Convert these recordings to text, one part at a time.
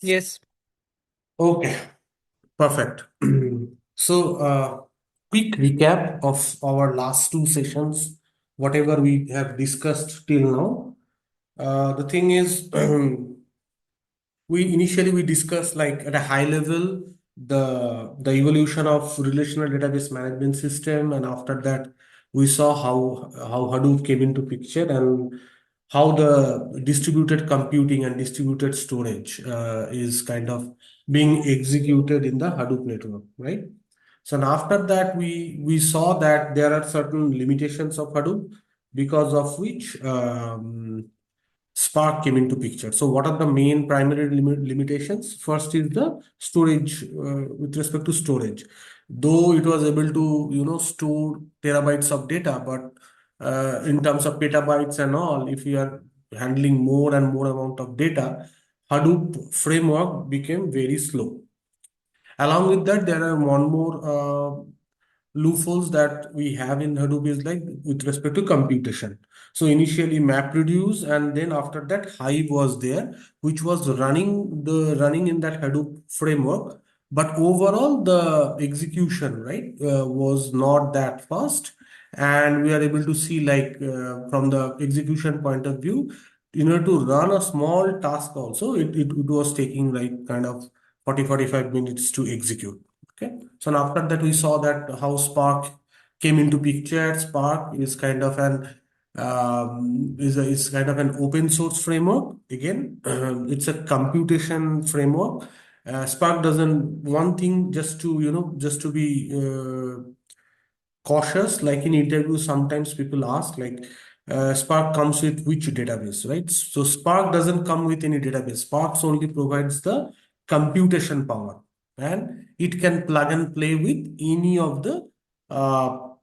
Yes. Okay, perfect. So, quick recap of our last two sessions, whatever we have discussed till now. The thing is, we discussed like at a high level the evolution of relational database management system, and after that we saw how Hadoop came into picture and how the distributed computing and distributed storage is kind of being executed in the Hadoop network, right? So and after that we saw that there are certain limitations of Hadoop because of which Spark came into picture. So, what are the main primary limitations? First is the storage, with respect to storage. Though it was able to, store terabytes of data, but in terms of petabytes and all, if you are handling more and more amount of data, Hadoop framework became very slow. Along with that, there are one more loopholes that we have in Hadoop is like with respect to computation. So initially MapReduce, and then after that Hive was there, which was running in that Hadoop framework. But overall, the execution, right, was not that fast, and we are able to see like from the execution point of view, in order to run a small task also, it was taking like kind of 40-45 minutes to execute. Okay. So and after that, we saw that how Spark came into picture. Spark is kind of an is kind of an open source framework. Again, it's a computation framework. Spark doesn't one thing just to just to be cautious. Like in interviews, sometimes people ask like, Spark comes with which database, right? So Spark doesn't come with any database. Spark only provides the computation power, and it can plug and play with any of the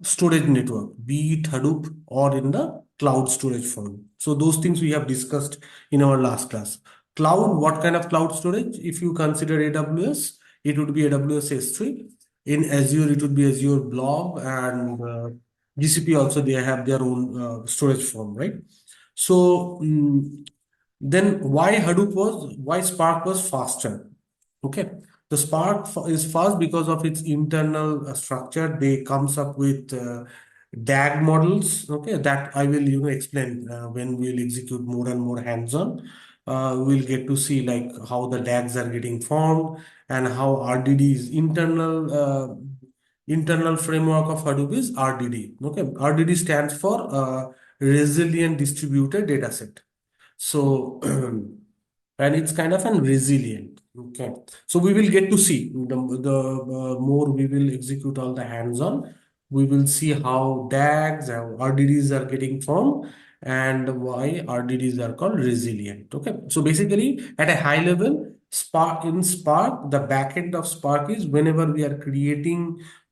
storage network, be it Hadoop or in the cloud storage form. So those things we have discussed in our last class. Cloud, what kind of cloud storage? If you consider AWS, it would be AWS S3. In Azure, it would be Azure Blob, and GCP also they have their own storage form, right? So then why Spark was faster? Okay, the Spark is fast because of its internal structure. They comes up with DAG models. Okay, that I will explain when we'll execute more and more hands-on. We'll get to see like how the DAGs are getting formed and how RDD's internal framework of Hadoop is RDD. Okay, RDD stands for Resilient Distributed Dataset. So, and it's kind of an resilient. Okay. So we will get to see the more we will execute all the hands-on, we will see how DAGs, how RDDs are getting formed, and why RDDs are called resilient. Okay. So basically, at a high level, Spark, the backend of Spark is whenever we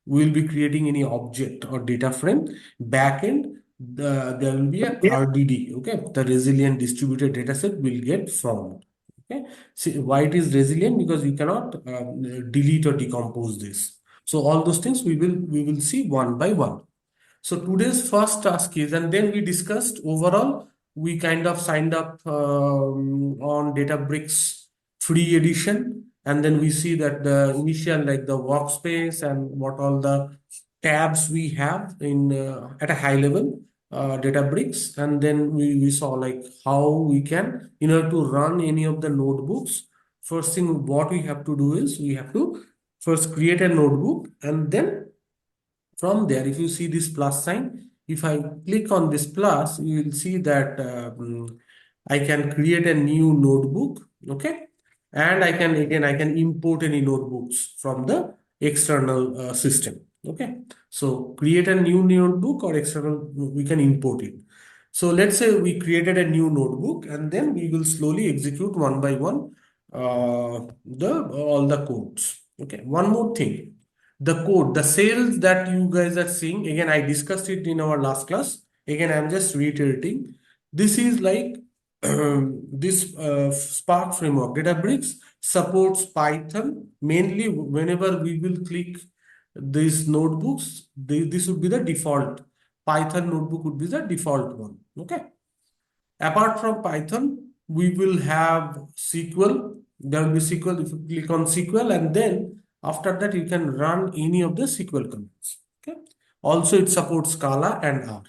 will be creating any object or data frame, backend there will be a RDD, okay? The resilient distributed dataset will get formed, okay? See why it is resilient, because you cannot delete or decompose this. So all those things we will see one by one. So today's first task is, and then we discussed overall, we kind of signed up on Databricks free edition, and then we see that the initial like the workspace and what all the tabs we have in at a high level Databricks, and then we saw like how we can in order to run any of the notebooks. First thing what we have to do is we have to first create a notebook, and then from there, if you see this plus sign, if I click on this plus, you will see that I can create a new notebook, okay? And I can import any notebooks from the external system, okay? So create a new notebook or external, we can import it. So let's say we created a new notebook, and then we will slowly execute one by one the all the codes. Okay. One more thing, the code, the cells that you guys are seeing, again, I discussed it in our last class. Again, I'm just reiterating. This is like this Spark framework. Databricks supports Python mainly. Whenever we will click these notebooks, this would be the default. Python notebook would be the default one. Okay. Apart from Python, we will have SQL. There will be SQL. If you click on SQL, and then after that, you can run any of the SQL commands. Okay. Also, it supports Scala and R.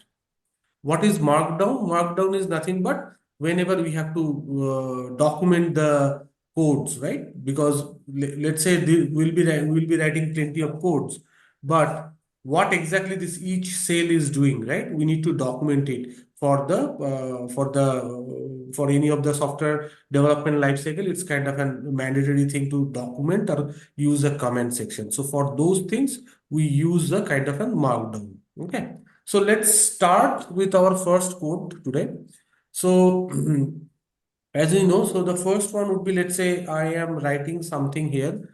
What is Markdown? Markdown is nothing but whenever we have to document the codes, right? Because let's say we'll be writing plenty of codes, but what exactly this each cell is doing, right? We need to document it for any of the software development lifecycle. It's kind of a mandatory thing to document or use a comment section. So for those things, we use a kind of a Markdown. Okay. So let's start with our first code today. So as you know, so the first one would be, let's say I am writing something here.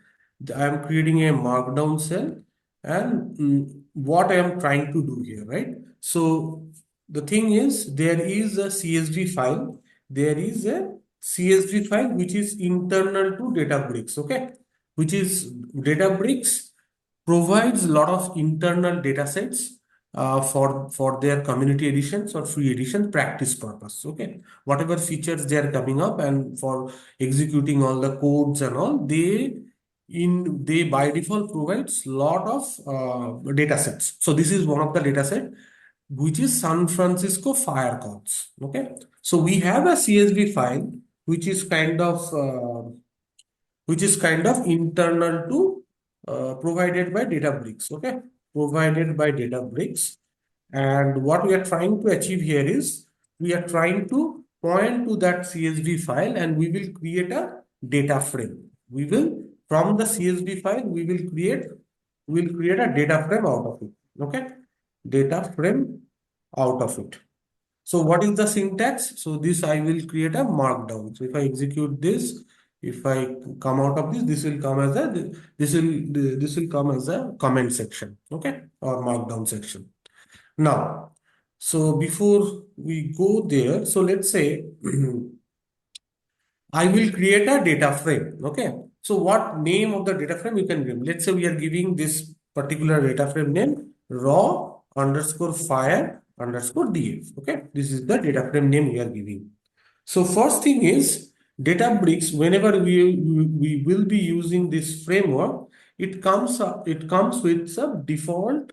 I am creating a markdown cell, and what I am trying to do here, right? So the thing is, there is a CSV file. There is a CSV file which is internal to Databricks, okay? Which is Databricks provides a lot of internal data sets for their community editions or free edition practice purpose. Okay, whatever features they are coming up and for executing all the codes and all, they by default provides lot of data sets. So this is one of the data set which is San Francisco fire calls. Okay, so we have a CSV file which is kind of internal to provided by Databricks. Okay, provided by Databricks. And what we are trying to achieve here is we are trying to point to that CSV file, and we will create a data frame. We will, from the CSV file, we'll create a data frame out of it. Okay, data frame out of it. So what is the syntax? So this I will create a markdown. So if I execute this, if I come out of this, this will come as a comment section, okay, or markdown section. Now, so before we go there, so let's say I will create a data frame. Okay. So what name of the data frame you can give? Let's say we are giving this particular data frame name raw underscore fire underscore df. Okay. This is the data frame name we are giving. So first thing is Databricks, whenever we will be using this framework, it comes with some default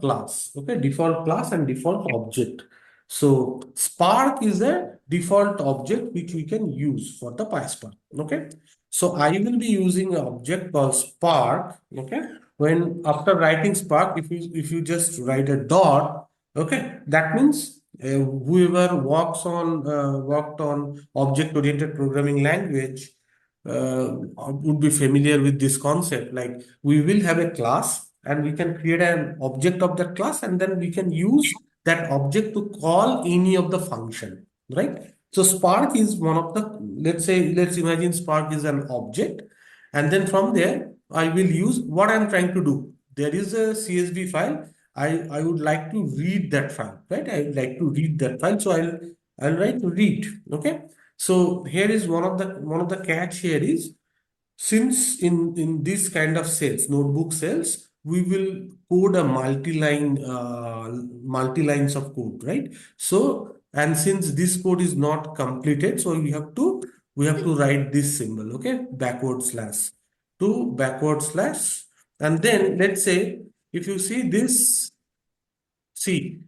class, okay, default class and default object. So Spark is a default object which we can use for the PySpark, okay. So I will be using an object called Spark, okay. When after writing Spark, if you just write a dot, okay, that means whoever worked on object-oriented programming language would be familiar with this concept. Like we will have a class and we can create an object of that class, and then we can use that object to call any of the function, right? So Spark is one of the, let's imagine Spark is an object, and then from there I will use what I'm trying to do. There is a CSV file. I would like to read that file, right? I would like to read that file. So I'll write read. Okay. So here is one of the catch here is, since in this kind of cells, notebook cells, we will code a multi lines of code, right? So, and since this code is not completed, so we have to write this symbol, okay, backward slash to backward slash, and then let's say if you see this. See,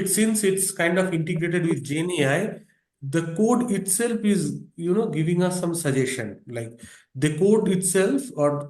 since it's kind of integrated with GenAI, the code itself is, giving us some suggestion. Like the code itself or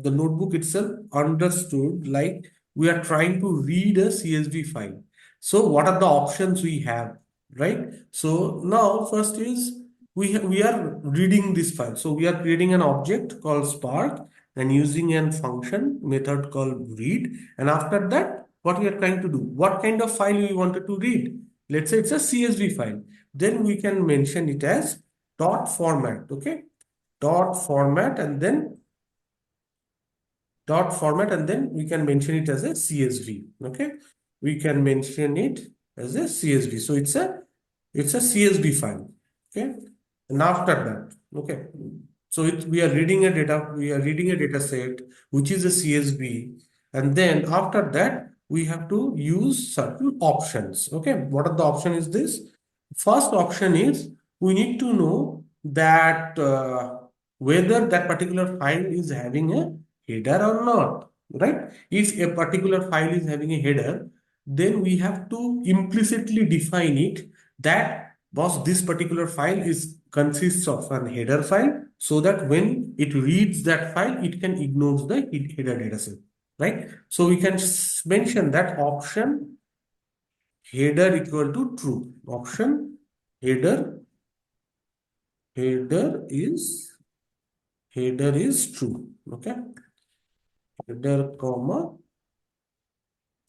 the notebook itself understood, like we are trying to read a CSV file. So what are the options we have, right? So now first is we are reading this file. So we are creating an object called Spark and using a function method called read. And after that, what we are trying to do, what kind of file we wanted to read. Let's say it's a CSV file. Then we can mention it as dot format, okay? Dot format and then we can mention it as a CSV, okay? We can mention it as a CSV. So it's a CSV file, okay? And after that, okay. So we are reading a data set, which is a CSV. And then after that, we have to use certain options. Okay, what are the option is this? First option is we need to know that whether that particular file is having a header or not, right? If a particular file is having a header, then we have to implicitly define it that boss, this particular file is consists of an header file, so that when it reads that file, it can ignore the header dataset, right? So we can mention that option header equal to true. Option header is true. Okay, header comma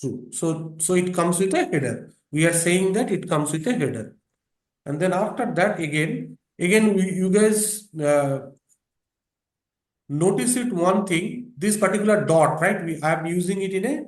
true. So it comes with a header. We are saying that it comes with a header, and then after that again you guys notice it one thing, this particular dot, right? I'm using it in a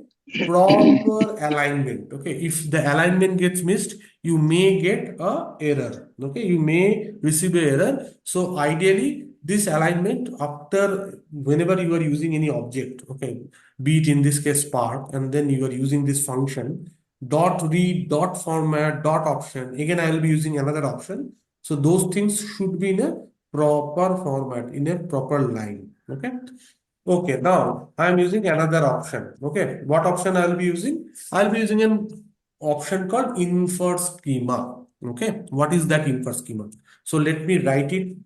proper alignment. Okay, if the alignment gets missed, you may get a error. Okay, you may receive a error. So ideally, this alignment after whenever you are using any object, okay, be it in this case part, and then you are using this function dot read, dot format, dot option. Again, I will be using another option. So those things should be in a proper format, in a proper line. Okay. Okay, now I'm using another option. Okay, what option I'll be using? I'll be using an option called infer schema. Okay, what is that infer schema? So let me write it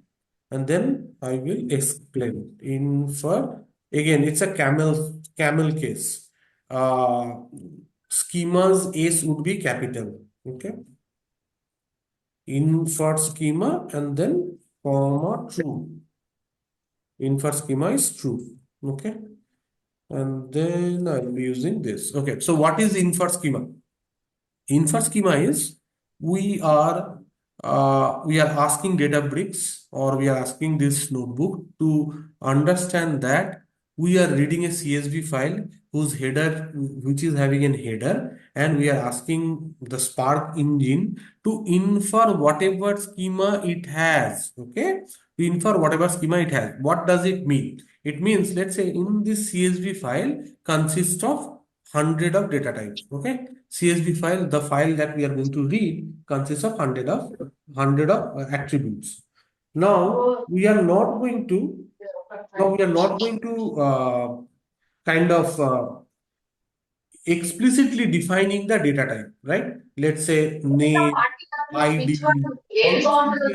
and then I will explain. Infer, again, it's a camel case. Schemas S would be capital. Okay, infer schema and then comma true. Infer schema is true. Okay, and then I'll be using this. Okay, so what is infer schema? Infer schema is we are we are asking Databricks, or we are asking this notebook to understand that we are reading a CSV file whose header, which is having a header, and we are asking the Spark engine to infer whatever schema it has. Okay, to infer whatever schema it has. What does it mean? It means, let's say in this CSV file consists of 100 of data types. Okay, CSV file, the file that we are going to read consists of 100 of attributes. Now we are not going to kind of explicitly defining the data type, right? Let's say name, ID, all those things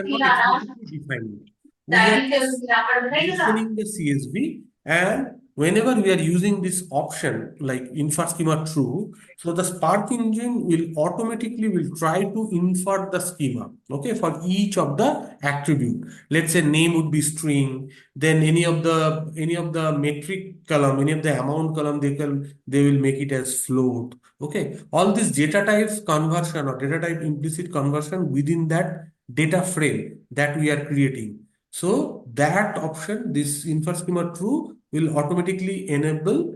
we are not explicitly defining. We are just mentioning the CSV, and whenever we are using this option like infer schema true, so the Spark engine will automatically will try to infer the schema, okay, for each of the attribute. Let's say name would be string, then any of the metric column, any of the amount column, they will make it as float. Okay, all these data types conversion or data type implicit conversion within that data frame that we are creating. So that option, this infer schema true, will automatically enable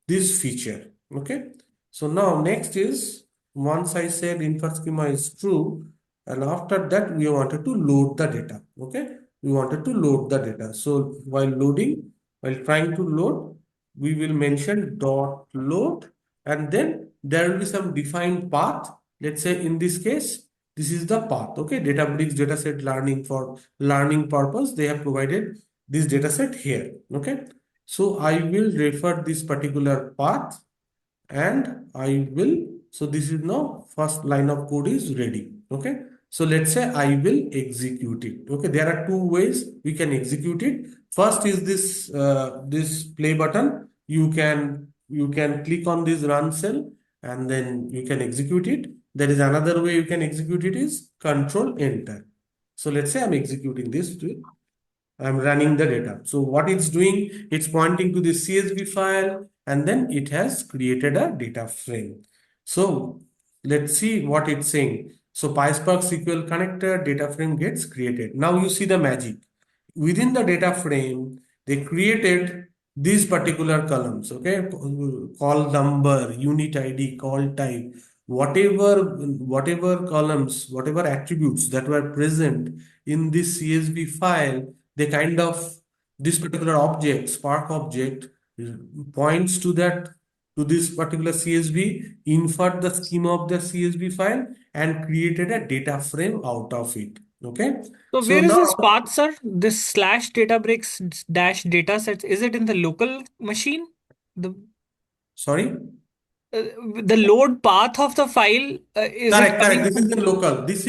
this feature. Okay. So now next is, once I said infer schema is true, and after that we wanted to load the data. Okay. We wanted to load the data. So while trying to load, we will mention dot load, and then there will be some defined path. Let's say in this case, this is the path. Okay. Databricks dataset learning, for learning purpose, they have provided this dataset here. Okay. So I will refer this particular path, and I will, so this is now first line of code is ready. Okay. So let's say I will execute it. Okay. There are two ways we can execute it. First is this play button. You can click on this run cell and then you can execute it. There is another way you can execute it is control enter. So let's say I'm executing this. I'm running the data. So what it's doing, it's pointing to the CSV file, and then it has created a data frame. So let's see what it's saying. So PySpark SQL connector data frame gets created. Now you see the magic. Within the data frame, they created these particular columns, okay? Call number, unit ID, call type, whatever columns, whatever attributes that were present in this CSV file, they this particular object, Spark object, points to to this particular CSV, inferred the schema of the CSV file, and created a data frame out of it. Okay. So So where is now, this path, sir? This slash databricks dash datasets. Is it in the local machine? The sorry. uh, the load path of the file, is it Correct, correct. coming This is from? in local. This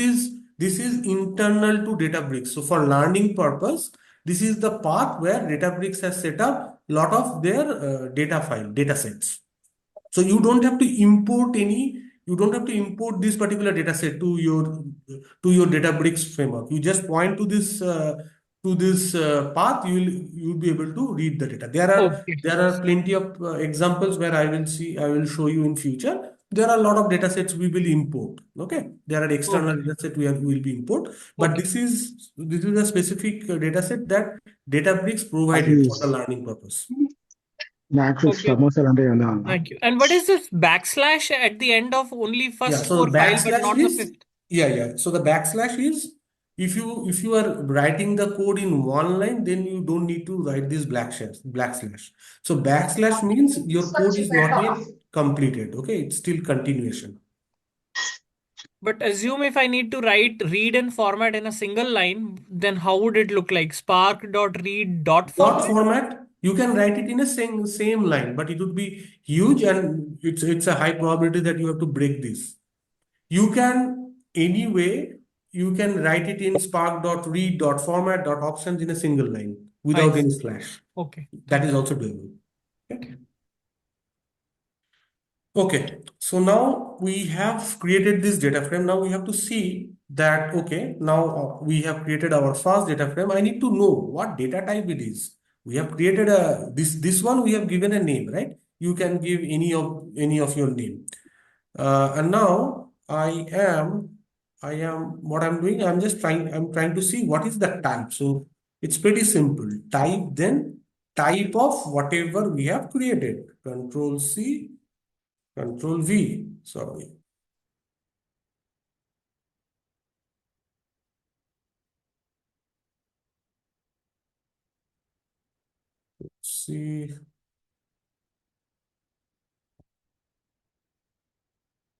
is internal to Databricks. So for learning purpose, this is the path where Databricks has set up lot of their data sets. So you don't have to import this particular data set to your Databricks framework. You just point to this path, you'll be able to read the data. Okay. There are plenty of examples where I will show you in future. There are a lot of data sets we will import. Okay, there are external Okay. data set will be import, but Okay. this is a specific data set that Databricks provided for the Please, learning purpose. Matrix Okay. Samosa and Anna. Thank you. And what is this backslash at the end of only Yeah, first so four the file, but backslash not the is fifth? yeah, yeah. So the backslash is if you are writing the code in one line, then you don't need to write this black slash. So backslash means your code is not yet completed. Okay, it's still continuation. But assume if I need to write read and format in a single line, then how would it look like? Spark dot read dot Dot format? format, you can write it in a same line, but it would be huge and it's a high probability that you have to break this. You can anyway, you can write it in spark.read.format.options in a single line I without any see. slash. Okay. That Thank is you. also doable. Okay. Okay. Okay. So now we have created this data frame. Now we have to see that, okay, now we have created our first data frame. I need to know what data type it is. We have created this one we have given a name, right? You can give any of your name. And now I am, what I'm doing, I'm trying to see what is the type. So it's pretty simple. Type, then type of whatever we have created. Control C, Control V, sorry. See,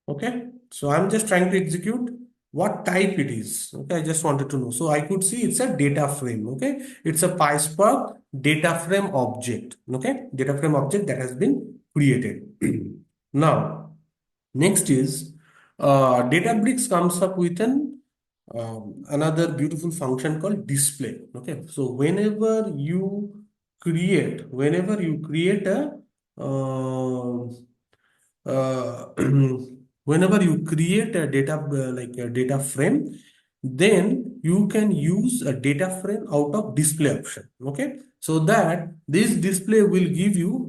okay. So I'm just trying to execute what type it is. Okay, I just wanted to know. So I could see it's a data frame. Okay, it's a PySpark data frame object. Okay, data frame object that has been created. Now, next is Databricks comes up with another beautiful function called display. Okay, so whenever you create a uh, uh, whenever you create a data like a data frame, then you can use a data frame out of display option. Okay, so that this display will give you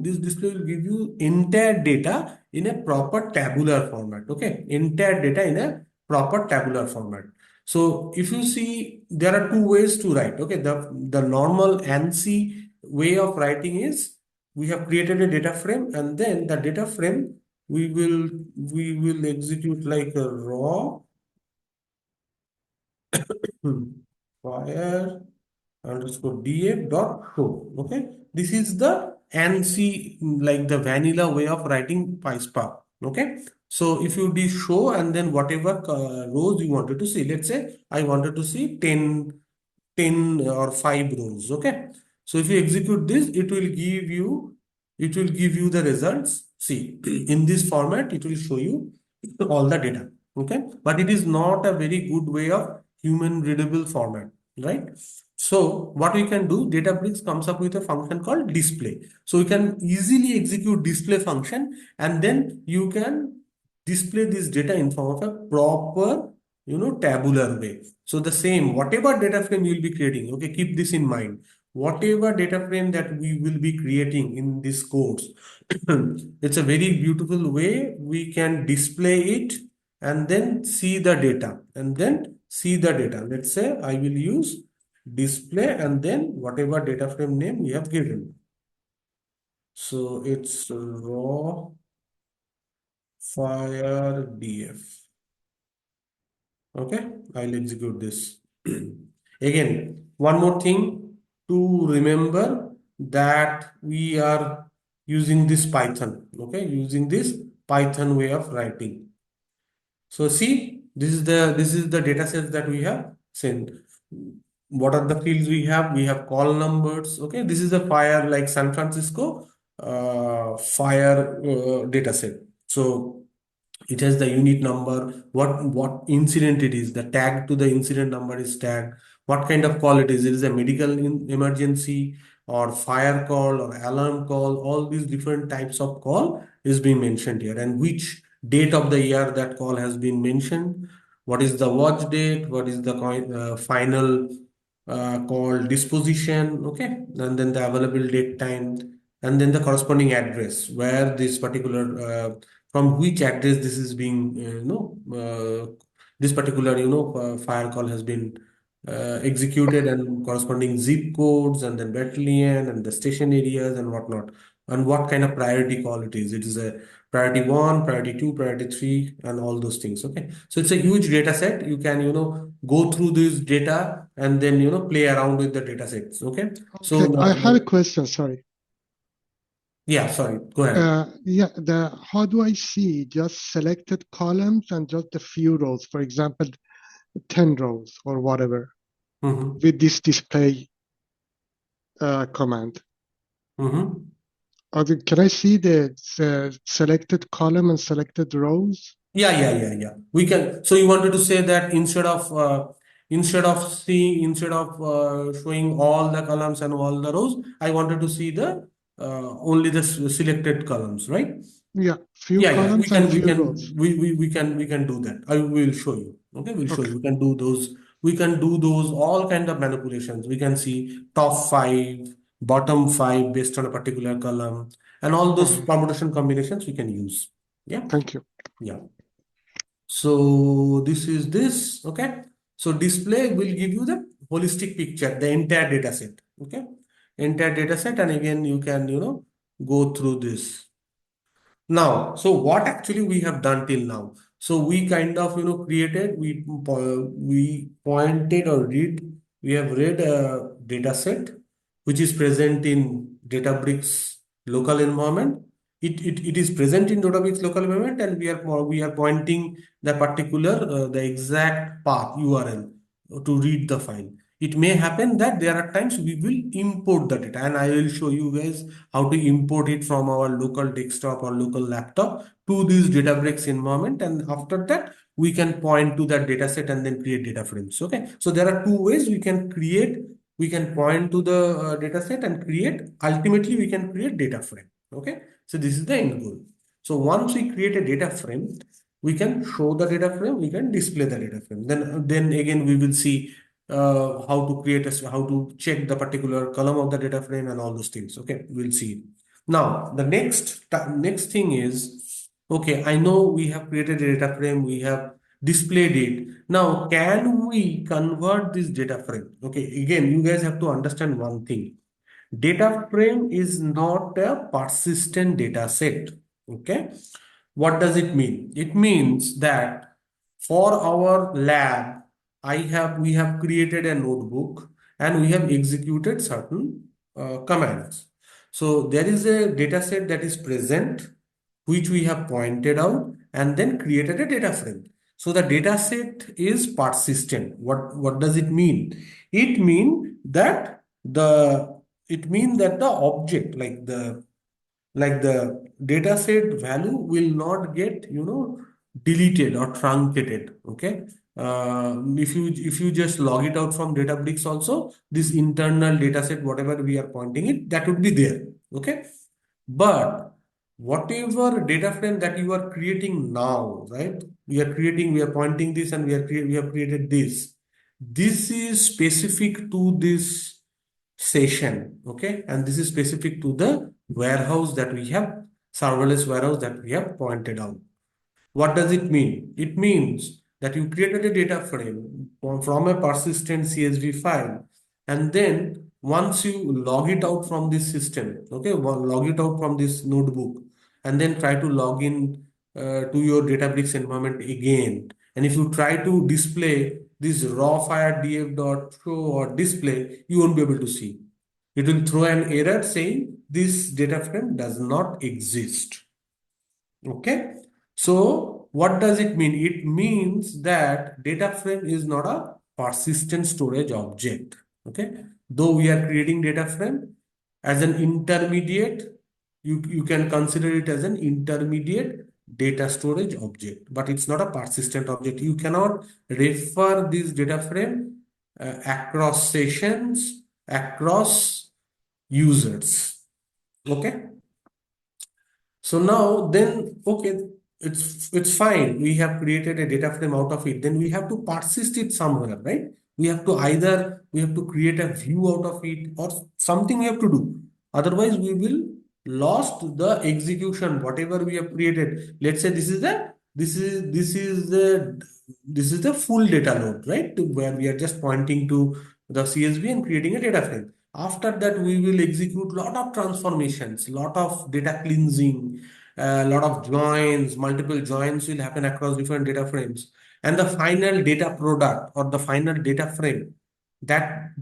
entire data in a proper tabular format. Okay, entire data in a proper tabular format. So if you see, there are two ways to write. Okay, the normal ANSI way of writing is we have created a data frame, and then the data frame we will execute like a raw fire underscore df dot show. Okay, this is the ANSI, like the vanilla way of writing PySpark. Okay, so if you do show and then whatever rows you wanted to see, let's say I wanted to see 10 or 5 rows. Okay, so if you execute this, it will give you the results. See, in this format it will show you all the data. Okay, but it is not a very good way of human readable format, right? So what we can do, Databricks comes up with a function called display. So you can easily execute display function, and then you can display this data in form of a proper, tabular way. So the same, whatever data frame you will be creating, okay, keep this in mind. Whatever data frame that we will be creating in this course, it's a very beautiful way we can display it and then see the data and then see the data. Let's say I will use display and then whatever data frame name we have given. So it's raw fire df. Okay, I'll execute this. Again, one more thing to remember, that we are using this Python, okay, using this Python way of writing. So see, this is the data sets that we have sent. What are the fields we have? We have call numbers. Okay, this is a fire like San Francisco fire data set. So it has the unit number, what incident it is, the tag to the incident number is tagged, what kind of call it is a medical emergency or fire call or alarm call. All these different types of call is being mentioned here, and which date of the year that call has been mentioned, what is the watch date, what is the final call disposition, okay, and then the available date time, and then the corresponding address where this particular from which address this is being this particular fire call has been executed, and corresponding zip codes, and then battalion and the station areas and whatnot, and what kind of priority call it is. It is a priority 1, priority 2, priority 3, and all those things. Okay, so it's a huge data set. You can go through this data and then play around with the data sets. Okay, so Okay, I have a question, sorry. yeah, sorry, go ahead. Yeah, how do I see just selected columns and just a few rows, for example, 10 rows or whatever, Mm-hmm. with this display command? Mm-hmm. Can I see the selected column and selected rows? Yeah. We can. So you wanted to say that instead of showing all the columns and all the rows, I wanted to see the only the selected columns, right? Yeah, few Yeah. We columns and can we few can rows. we can do that. I will show you. Okay, we'll show Okay. you. We can do those. We can do those all kind of manipulations. We can see top five, bottom five based on a particular column, and all those Mhm. permutation combinations we can use. Yeah. Thank you. Yeah. So this is this, okay? So display will give you the holistic picture, the entire data set, okay? Entire data set, and again you can, go through this. Now, so what actually we have done till now? So we kind of, created, we pointed or we have read a data set which is present in Databricks local environment. It is present in Databricks local environment, and we are pointing the particular the exact path URL to read the file. It may happen that there are times we will import the data, and I will show you guys how to import it from our local desktop or local laptop to this Databricks environment. And after that, we can point to that data set and then create data frames. Okay, so there are two ways we can create. We can point to the data set and create. Ultimately, we can create data frame. Okay, so this is the end goal. So once we create a data frame, we can show the data frame, we can display the data frame. Then again, we will see how to create how to check the particular column of the data frame and all those things. Okay, we'll see. Now the next thing is, okay, I know we have created a data frame, we have displayed it. Now can we convert this data frame? Okay, again, you guys have to understand one thing. Data frame is not a persistent data set. Okay, what does it mean? It means that for our lab, we have created a notebook and we have executed certain commands. So there is a data set that is present, which we have pointed out and then created a data frame. So the data set is persistent. What does it mean? It means that the object, like the data set value will not get deleted or truncated. Okay, if you just log it out from Databricks, also this internal data set, whatever we are pointing it, that would be there. Okay, but whatever data frame that you are creating now, right, we are pointing this, and we have created this is specific to this session. Okay, and this is specific to the warehouse that we have, serverless warehouse that we have pointed out. What does it mean? It means that you created a data frame from a persistent CSV file, and then once you log it out from this system, okay, log it out from this notebook, and then try to log in to your Databricks environment again. And if you try to display this raw file df.show or display, you won't be able to see. It will throw an error saying this data frame does not exist. Okay. So what does it mean? It means that data frame is not a persistent storage object. Okay. Though we are creating data frame as an intermediate, you can consider it as an intermediate data storage object, but it's not a persistent object. You cannot refer this data frame across sessions, across users. Okay. So now then, okay, it's fine. We have created a data frame out of it. Then we have to persist it somewhere, right? We have to create a view out of it or something we have to do. Otherwise, we will lost the execution, whatever we have created. Let's say this is the full data load, right? Where we are just pointing to the CSV and creating a data frame. After that, we will execute lot of transformations, lot of data cleansing, a lot of joins, multiple joins will happen across different data frames. And the final data product or the final data frame that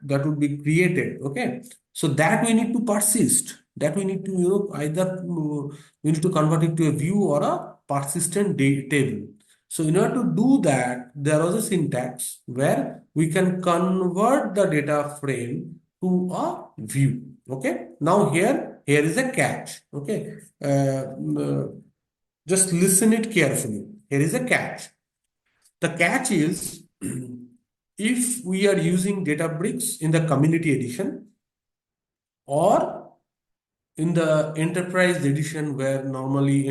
would be created. Okay. So that we need to persist. That we need to, either we need to convert it to a view or a persistent table. So in order to do that, there was a syntax where we can convert the data frame to a view. Okay. Now here is a catch. Okay. Just listen it carefully. Here is a catch. The catch is if we are using Databricks in the community edition or in the enterprise edition where normally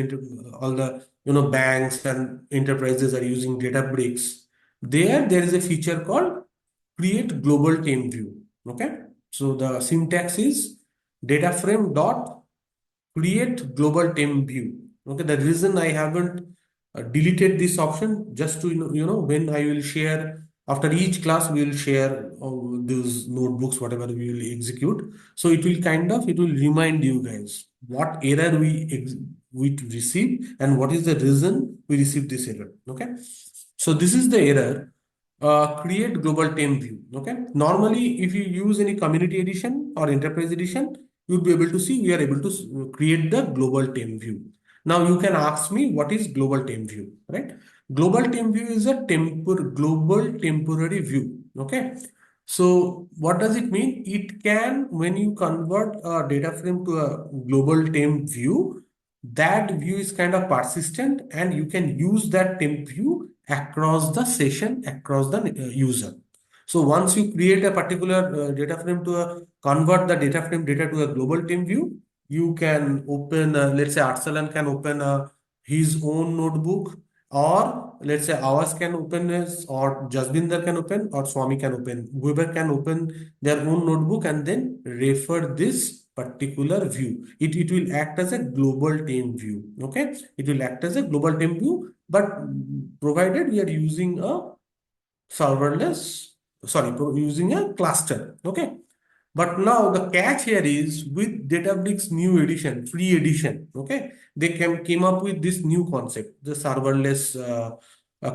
all the banks and enterprises are using Databricks, there is a feature called create global team view. Okay, so the syntax is data frame dot create global team view. Okay, the reason I haven't deleted this option just to when I will share after each class we will share those notebooks whatever we will execute. So it will remind you guys what error we receive and what is the reason we received this error. Okay, so this is the error. Create global team view. Okay, normally if you use any community edition or enterprise edition, you'll be able to see we are able to create the global team view. Now you can ask me what is global team view, right? Global team view is a global temporary view. Okay, so what does it mean? It can, when you convert a data frame to a global temp view, that view is kind of persistent and you can use that temp view across the session, across the user. So once you create a particular data frame convert the data frame data to a global team view, you can open, let's say Arsalan can open his own notebook, or let's say Awas can open his, or Jasbinder can open, or Swami can open. Whoever can open their own notebook and then refer this particular view. It will act as a global team view. Okay, it will act as a global team view, but provided we are using a serverless, sorry, using a cluster. Okay, but now the catch here is with Databricks new edition, free edition. Okay, they came up with this new concept, the serverless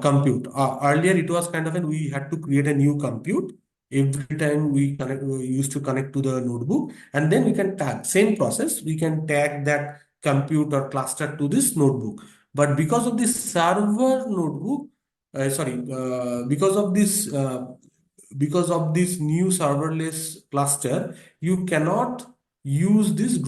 compute. Earlier it was kind of we had to create a new compute every time we used to connect to the notebook, and then we can tag same process. We can tag that compute or cluster to this notebook. But because of this server notebook, because of this new serverless cluster, you cannot use this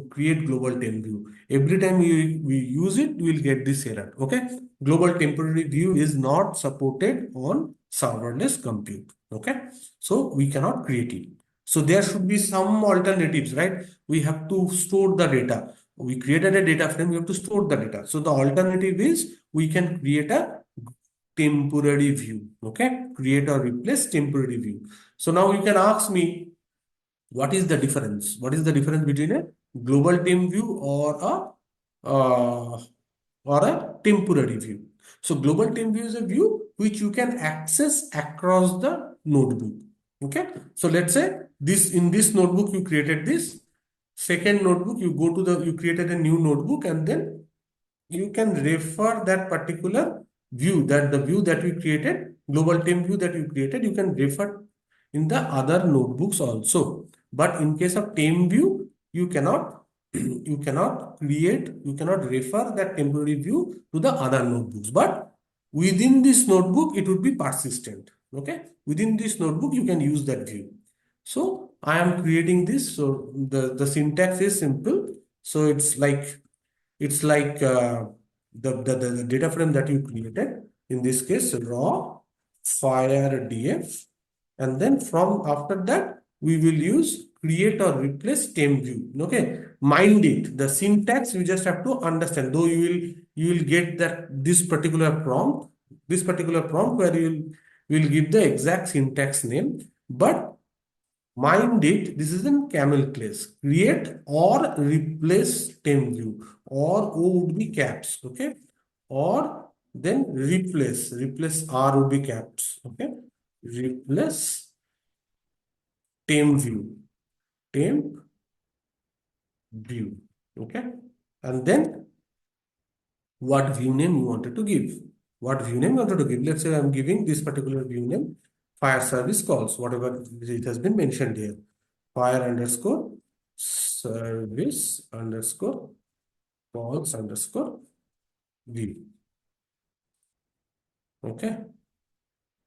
create global temp view. Every time we use it, we will get this error. Okay, global temporary view is not supported on serverless compute. Okay, so we cannot create it. So there should be some alternatives, right? We have to store the data. We created a data frame, we have to store the data. So the alternative is we can create a temporary view. Okay, create or replace temporary view. So now you can ask me, what is the difference? What is the difference between a global temp view or a temporary view? So global temp view is a view which you can access across the notebook. Okay, so let's say this in this notebook you created this second notebook, you created a new notebook, and then you can refer that particular view, that the view that we created, global temp view that you created, you can refer in the other notebooks also. But in case of temp view, you cannot you cannot refer that temporary view to the other notebooks. But within this notebook, it would be persistent. Okay, within this notebook, you can use that view. So I am creating this. So the syntax is simple. So it's like the data frame that you created. In this case, raw fire df, and then from after that we will use create or replace temp view. Okay, mind it. The syntax you just have to understand. Though you will get that this particular prompt where you will give the exact syntax name, but mind it, this is in camel case. Create or replace temp view, or O would be caps, okay? Or then replace R would be caps, okay? Replace temp view, temp view, okay? And then what view name you wanted to give. What view name you wanted to give. Let's say I'm giving this particular view name, fire service calls, whatever it has been mentioned here. Fire underscore service underscore calls underscore view. Okay.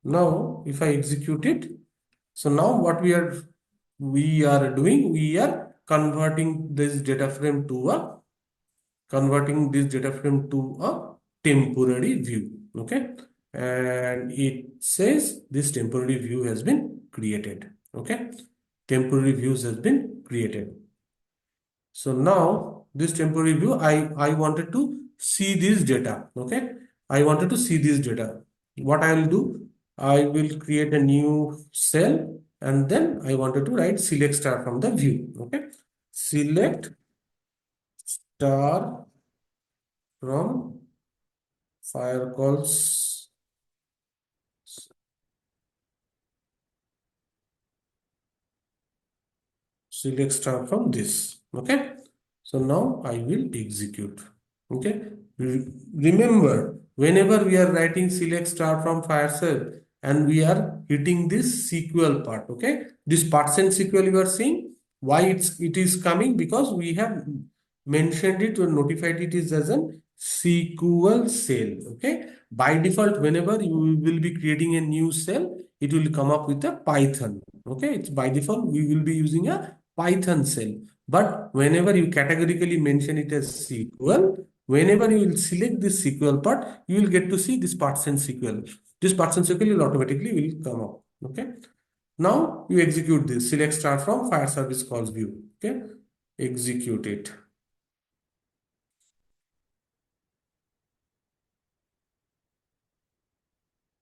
Now, if I execute it, so now what we are doing, we are converting this data frame to a temporary view. Okay, and it says this temporary view has been created. Okay, temporary views has been created. So now this temporary view, I wanted to see this data. Okay, I wanted to see this data. What I will do, I will create a new cell, and then I wanted to write select star from the view. Okay, select star from fire calls select star from this. Okay, so now I will execute. Okay, remember, whenever we are writing select star from fire cell and we are hitting this SQL part, okay, this percent SQL you are seeing, why it is coming, because we have mentioned it or notified it is as an SQL cell. Okay, by default, whenever you will be creating a new cell, it will come up with a Python. Okay, it's by default we will be using a Python cell. But whenever you categorically mention it as SQL, whenever you will select this SQL part, you will get to see this percent SQL. This percent SQL will automatically will come up. Okay. Now you execute this select star from fire service calls view. Okay. Execute it.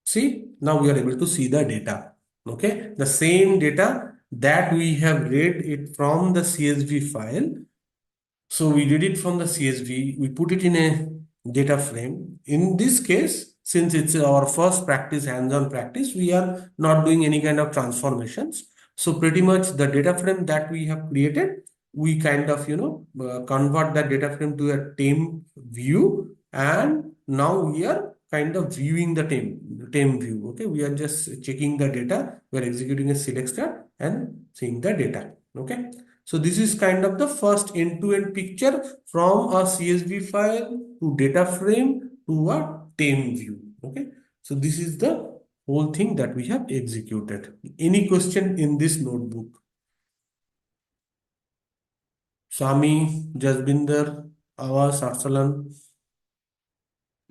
See, now we are able to see the data. Okay. The same data that we have read it from the CSV file. So we did it from the CSV, we put it in a data frame. In this case, since it's our first practice, hands-on practice, we are not doing any kind of transformations. So pretty much the data frame that we have created, we kind of, convert that data frame to a temp view. And now we are kind of viewing the temp view. Okay, we are just checking the data. We're executing a select star and seeing the data. Okay. So this is kind of the first end-to-end picture from a CSV file to data frame to a temp view. Okay. So this is the whole thing that we have executed. Any question in this notebook? Sami, Jasbinder, Awas, Arsalan.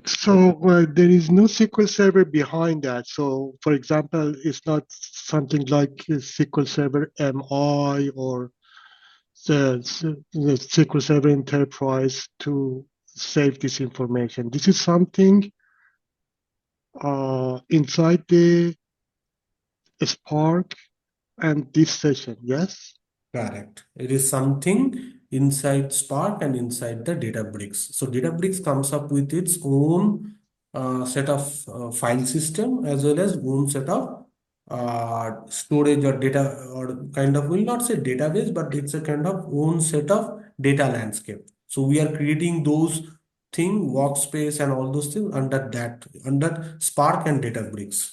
So there is no SQL Server behind that. So, for example, it's not something like SQL Server MI or the SQL Server Enterprise to save this information. This is something inside the Spark and this session, yes? Correct. It is something inside Spark and inside the Databricks. So Databricks comes up with its own set of file system, as well as own set of storage or data, or kind of, will not say database, but it's a kind of own set of data landscape. So we are creating those workspace and all those things under Spark and Databricks.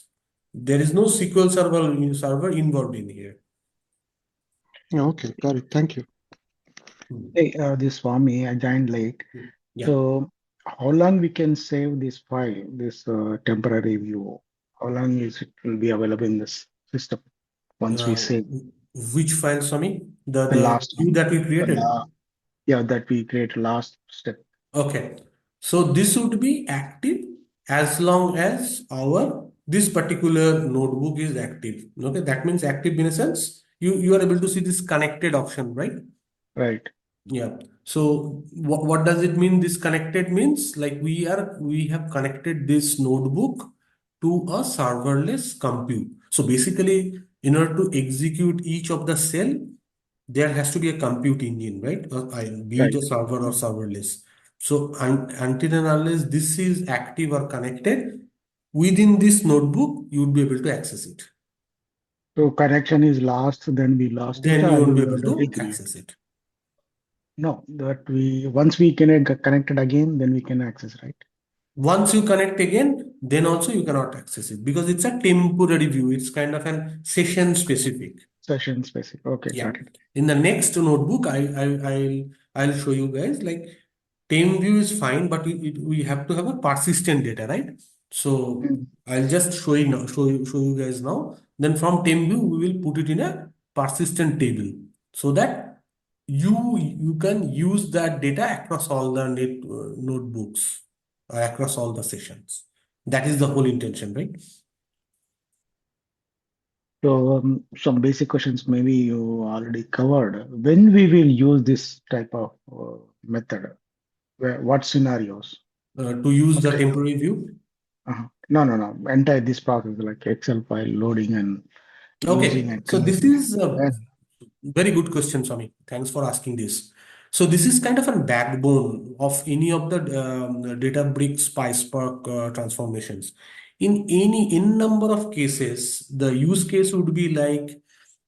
There is no SQL server involved in here. Okay, got it. Thank you. Hmm. Hey, this Swami, I joined late. Yeah. So, how long we can save this file, this temporary view? How long is it will be available in this system once we Uh, save which file, Swami? the The last view one? that we The created. yeah, that we create last step. Okay. So this would be active as long as our this particular notebook is active. Okay, that means active in a sense you are able to see this connected option, right? Right, Yeah. So what does it mean? This connected means like we have connected this notebook to a serverless compute. So basically, in order to execute each of the cell, there has to be a compute engine, right? Be it right. a server or serverless. So until and unless this is active or connected, within this notebook, you would be able to access it. So connection is lost, then we lost it, Then you or won't we be have able to to recreate. access it. No, that we once we can get connected again, then we can access, right? Once you connect again, then also you cannot access it because it's a temporary view. It's kind of an session specific. Session specific. Okay, Yeah. got it. In the next notebook, I'll show you guys like tame view is fine, but we have to have a persistent data, right? So Mm. I'll just show you now, show you guys now. Then from tame view, we will put it in a persistent table so that you can use that data across all the notebooks across all the sessions. That is the whole intention, right? So some basic questions maybe you already covered. When we will use this type of method? What scenarios? To use the Okay. temporary view. No, no, no. Entire this process like Excel file loading and using Okay, and so this creating. is a When? very good question, Swami. Thanks for asking this. So this is kind of a backbone of any of the Databricks PySpark transformations. In number of cases, the use case would be like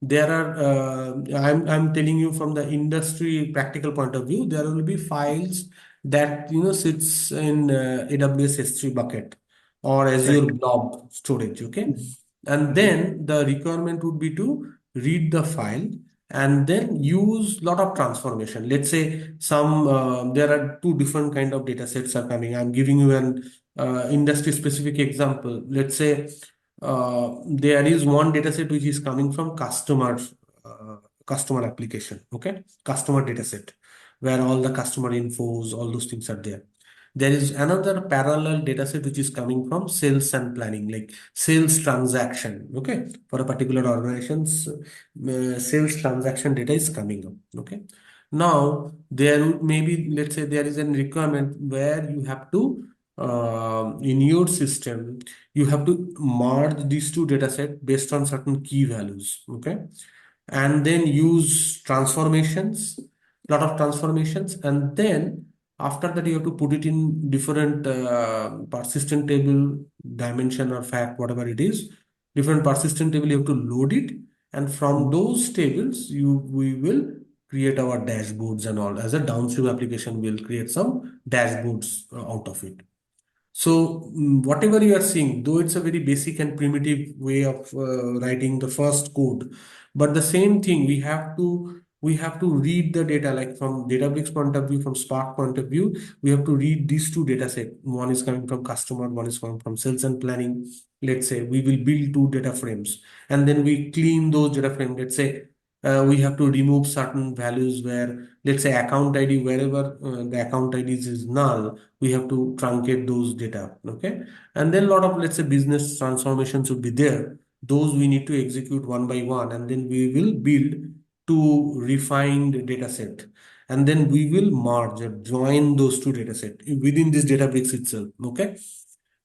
there are. I'm telling you from the industry practical point of view. There will be files that sits in AWS S3 bucket or Right. Azure Blob storage. Okay, Mhm. and Mhm. then the requirement would be to read the file and then use lot of transformation. Let's say there are two different kind of data sets are coming. I'm giving you an industry specific example. Let's say there is one data set which is coming from uh, customer application, okay, customer data set where all the customer infos, all those things are there. There is another parallel data set which is coming from sales and planning, like sales transaction. Okay, for a particular organization's sales transaction data is coming up. Okay, now maybe let's say there is a requirement where you have to in your system you have to merge these two data set based on certain key values. Okay, and then use transformations, lot of transformations, and then after that you have to put it in different persistent table dimension or fact, whatever it is, different persistent table you have to load it, and from Mhm. those tables we will create our dashboards and all. As a downstream application we'll create some dashboards out of it. So, whatever you are seeing, though it's a very basic and primitive way of writing the first code, but the same thing we have to read the data like from Databricks point of view, from Spark point of view, we have to read these two data set. One is coming from customer, one is coming from sales and planning. Let's say we will build two data frames, and then we clean those data frames. Let's say we have to remove certain values where, let's say, account ID, wherever the account ID is null, we have to truncate those data. Okay, and then a lot of, let's say, business transformations would be there. Those we need to execute one by one, and then we will build to refined data set, and then we will merge or join those two data set within this Databricks itself. Okay,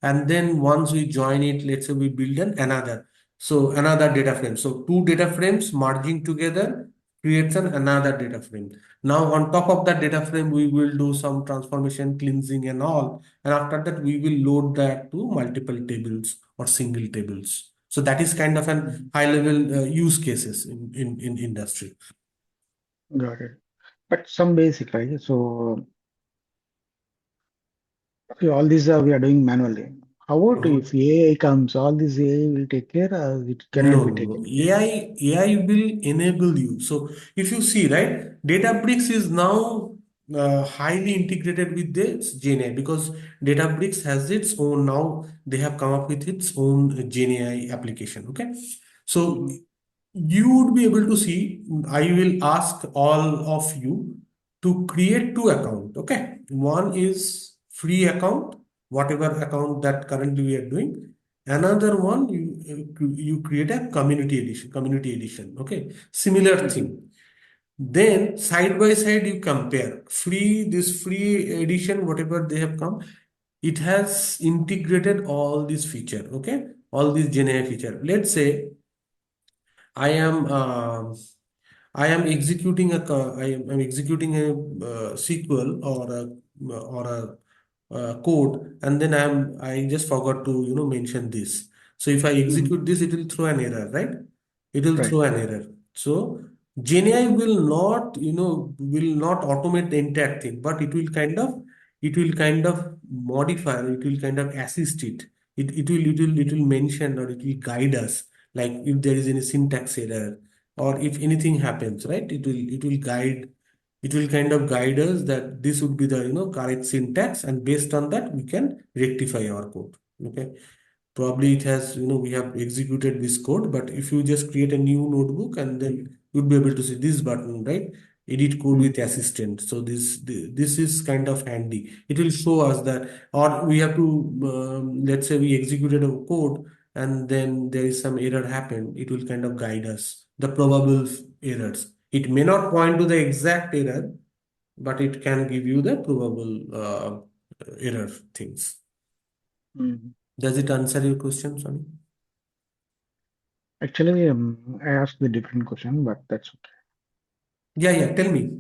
and then once we join it, let's say we build another data frame. So two data frames merging together creates another data frame. Now on top of that data frame we will do some transformation, cleansing and all, and after that we will load that to multiple tables or single tables. So that is kind of an high level use cases in industry. Got it. But some basic, right? So okay, all these we are doing manually. How about if AI comes, all this AI will take care, or it No, cannot be no, no. taken? AI will enable you. So if you see, right, Databricks is now highly integrated with this GenAI because Databricks has its own now. They have come up with its own GenAI application. Okay, so Mm, you would be able to see. I will ask all of you to create two accounts. Okay, one is free account, whatever account that currently we are doing. Another one, you create a community edition. Okay, similar mm, thing. Then side by side you compare this free edition, whatever they have come, it has integrated all these feature. Okay, all these GenAI feature. Let's say I am executing I'm executing a SQL or a code, and then I just forgot to mention this. So if I mm. execute this, it will throw an error, right? It will Right. throw an error. So GenAI will not automate the entire thing, but it will kind of modify, it will kind of assist it. It will mention, or it will guide us, like if there is any syntax error or if anything happens, right? It will kind of guide us that this would be the correct syntax, and based on that we can rectify our code. Okay, probably it has, we have executed this code, but if you just create a new notebook, and then you'd be able to see this button, right? Edit code Mm, with assistant. So this is kind of handy. It will show us that, or we have to, let's say we executed a code and then there is some error happened. It will kind of guide us the probable errors. It may not point to the exact error, but it can give you the probable error things. mm. Does it answer your question, Sonny? Actually, I asked the different question, but that's okay. Yeah, yeah. Tell me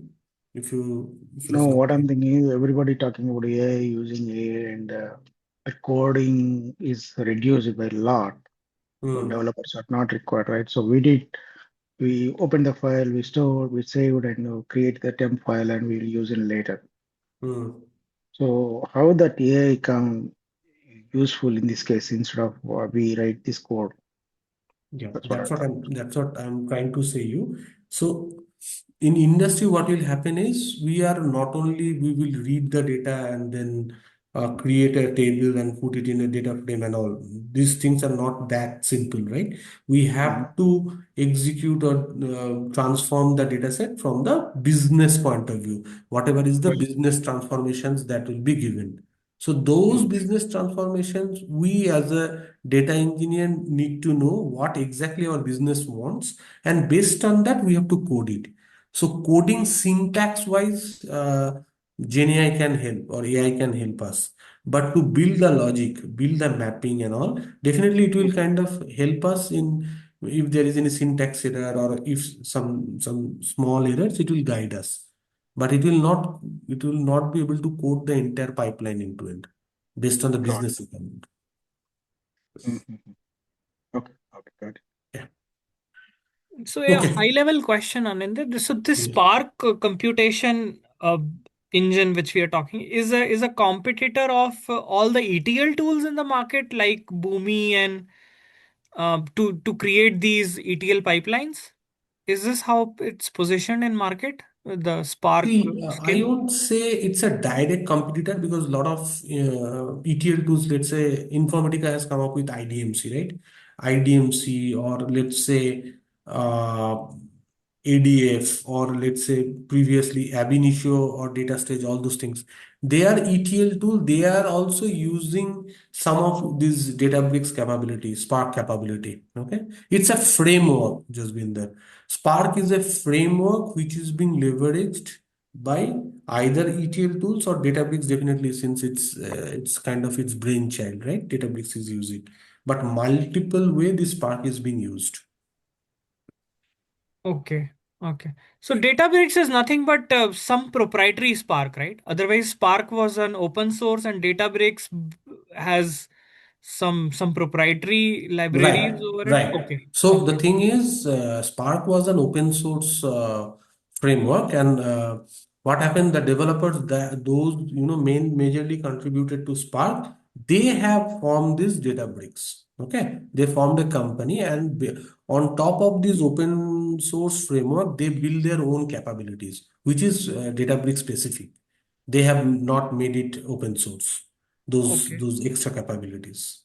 if it No, is not what clear. I'm thinking is everybody talking about AI, using AI, and the coding is reduced by a lot. So Hmm. developers are not required, right? So we open the file, we store, we saved, and create the temp file, and we'll use it later. Hmm. So how that AI come useful in this case instead of we write this code? Yeah, That's what I thought. that's what I'm trying to say you. So in industry, what will happen is we will read the data and then create a table and put it in a data frame and all. These things are not that simple, right? We Mhm. have to execute or transform the data set from the business point of view. Whatever is the Right. business transformations that will be given. So those Mhm. business transformations, we as a data engineer need to know what exactly our business wants, and based on that we have to code it. So coding syntax wise, GenAI can help or AI can help us, but to build the logic, build the mapping and all, definitely it will kind of help us in if there is any syntax error or if some small errors, it will guide us, but it will not be able to code the entire pipeline into it based on the Got business requirement. it. Mhm. Okay. Okay. Got it. Yeah. So a Okay. high level question, Anindya. So this Yeah. Spark computation engine which we are talking is a competitor of all the ETL tools in the market like Boomi and to create these ETL pipelines. Is this how it's positioned in market? The Spark See, I skill? won't say it's a direct competitor because a lot of ETL tools, let's say Informatica has come up with IDMC, right? IDMC, or let's say uh, ADF, or let's say previously Ab initio or data stage, all those things. They are ETL tool. They are also using some of these Databricks capability, Spark capability. Okay, it's a framework, just been there. Spark is a framework which is being leveraged by either ETL tools or Databricks, definitely, since it's kind of its brainchild, right? Databricks is using, but multiple way this Spark is being used. Okay. Okay. So Databricks is nothing but some proprietary Spark, right? Otherwise, Spark was an open source and Databricks has some proprietary libraries Right, over it. right. Okay. So the Okay. thing is, Spark was an open source framework, and what happened? The developers, that those majorly contributed to Spark. They have formed this Databricks. Okay, they formed a company, and on top of this open source framework, they build their own capabilities, which is Databricks specific. They have not made it open source. Okay. Those extra capabilities.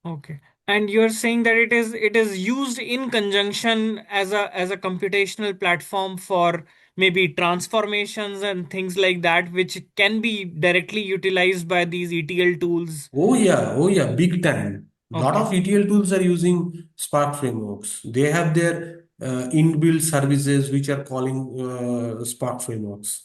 Okay. And you're saying that it is used in conjunction as a computational platform for maybe transformations and things like that, which can be directly utilized by these ETL tools. Oh yeah, big time. Lot Okay. of ETL tools are using Spark frameworks. They have their inbuilt services which are calling Spark frameworks.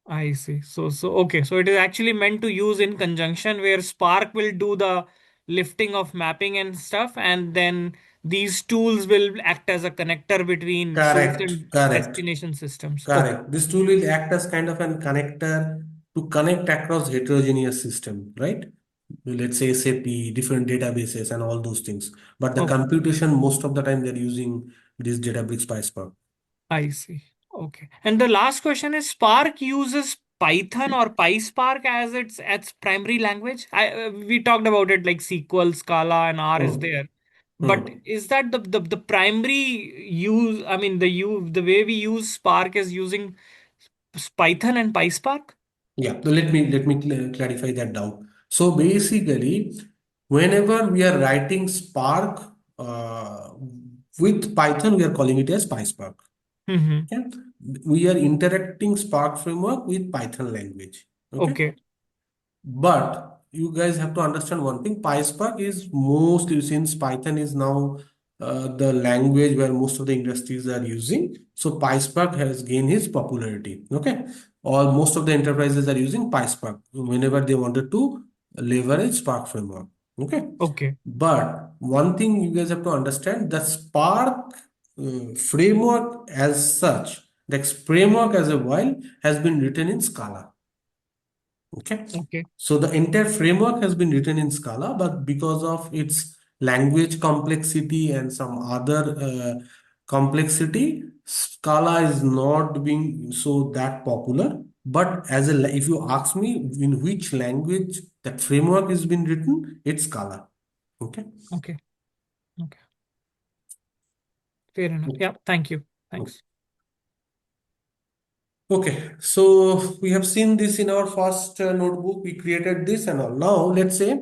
I see. Okay. So it is actually meant to use in conjunction where Spark will do the lifting of mapping and stuff, and then these tools will act as a connector between source Correct, and correct, destination systems. Okay. correct. This tool will act as kind of an connector to connect across heterogeneous system, right? Let's say SAP, different databases and all those things. But the Okay. computation, most of the time they're using this Databricks PySpark. I see. Okay. And the last question is Spark uses Python or PySpark as its primary language? We talked about it like SQL, Scala, and R is Hmm. there. But Hmm. is that the primary use? I mean, the way we use Spark is using Python and PySpark? Yeah, so let me clarify that down. So basically, whenever we are writing Spark with Python, we are calling it as PySpark. Mm-hmm. Okay? We are interacting Spark framework with Python language. Okay. Okay. But you guys have to understand one thing. PySpark is mostly, since Python is now the language where most of the industries are using. So PySpark has gained its popularity. Okay. Or most of the enterprises are using PySpark whenever they wanted to leverage Spark framework. Okay. Okay. But one thing you guys have to understand, the Spark framework as such, the framework as a while has been written in Scala. Okay. Okay. So the entire framework has been written in Scala, but because of its language complexity and some other complexity, Scala is not being so that popular. But if you ask me in which language that framework has been written, it's Scala. Okay. Okay. Okay. Fair enough. Yeah. Thank you. Thanks. Okay, so we have seen this in our first notebook. We created this and all. Now, let's say